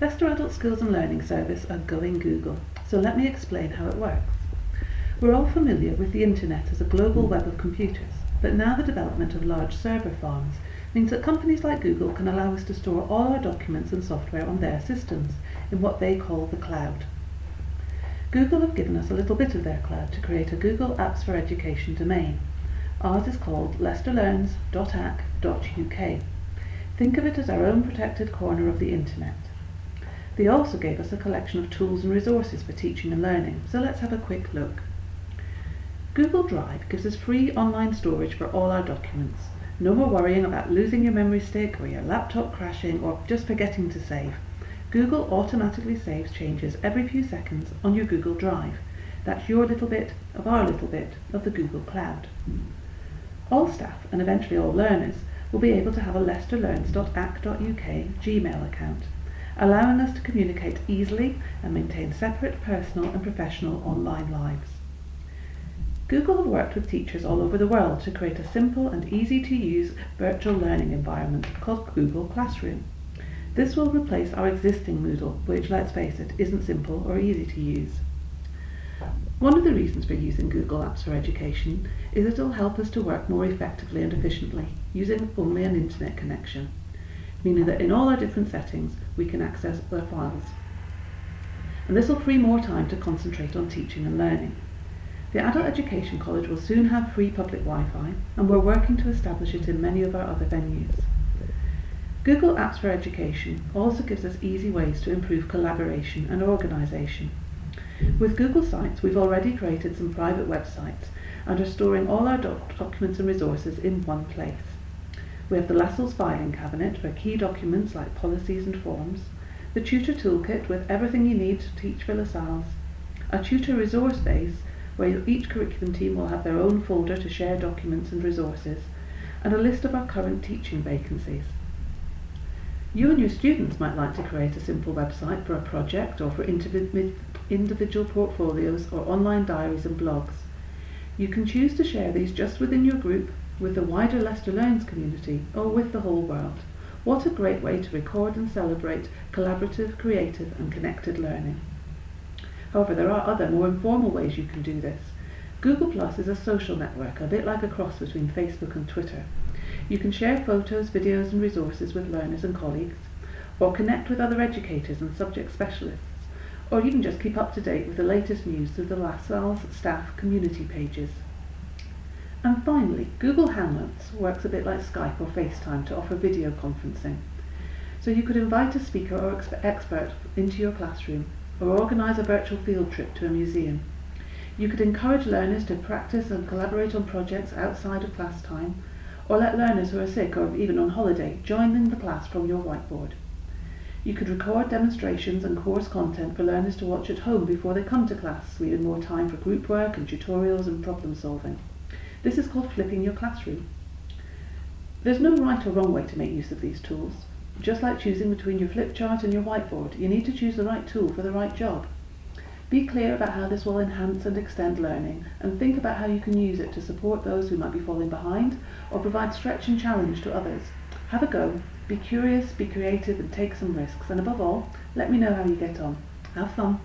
Leicester Adult Skills and Learning Service are going Google, so let me explain how it works. We're all familiar with the internet as a global web of computers, but now the development of large server farms means that companies like Google can allow us to store all our documents and software on their systems in what they call the cloud. Google have given us a little bit of their cloud to create a Google Apps for Education domain. Ours is called leicesterlearns.ac.uk. Think of it as our own protected corner of the internet. They also gave us a collection of tools and resources for teaching and learning, so let's have a quick look. Google Drive gives us free online storage for all our documents. No more worrying about losing your memory stick or your laptop crashing or just forgetting to save. Google automatically saves changes every few seconds on your Google Drive. That's your little bit of our little bit of the Google Cloud. All staff, and eventually all learners, will be able to have a leicesterlearns.ac.uk Gmail account, allowing us to communicate easily and maintain separate personal and professional online lives. Google have worked with teachers all over the world to create a simple and easy-to-use virtual learning environment called Google Classroom. This will replace our existing Moodle, which, let's face it, isn't simple or easy to use. One of the reasons for using Google Apps for Education is that it will help us to work more effectively and efficiently using only an internet connection, meaning that in all our different settings we can access their files. And this will free more time to concentrate on teaching and learning. The Adult Education College will soon have free public Wi-Fi, and we're working to establish it in many of our other venues. Google Apps for Education also gives us easy ways to improve collaboration and organisation. With Google Sites, we've already created some private websites and are storing all our documents and resources in one place. We have the LASALS filing cabinet for key documents like policies and forms, the Tutor toolkit with everything you need to teach for LASALS, a Tutor resource base where each curriculum team will have their own folder to share documents and resources, and a list of our current teaching vacancies. You and your students might like to create a simple website for a project or for individual portfolios or online diaries and blogs. You can choose to share these just within your group, with the wider Leicester Learns community, or with the whole world. What a great way to record and celebrate collaborative, creative and connected learning. However, there are other, more informal ways you can do this. Google Plus is a social network, a bit like a cross between Facebook and Twitter. You can share photos, videos and resources with learners and colleagues, or connect with other educators and subject specialists, or even just keep up to date with the latest news through the LASALS staff community pages. And finally, Google Hangouts works a bit like Skype or FaceTime to offer video conferencing. So you could invite a speaker or expert into your classroom, or organise a virtual field trip to a museum. You could encourage learners to practice and collaborate on projects outside of class time, or let learners who are sick or even on holiday join in the class from your whiteboard. You could record demonstrations and course content for learners to watch at home before they come to class, leaving more time for group work and tutorials and problem solving. This is called flipping your classroom. There's no right or wrong way to make use of these tools. Just like choosing between your flip chart and your whiteboard, you need to choose the right tool for the right job. Be clear about how this will enhance and extend learning, and think about how you can use it to support those who might be falling behind or provide stretch and challenge to others. Have a go, be curious, be creative and take some risks, and above all, let me know how you get on. Have fun!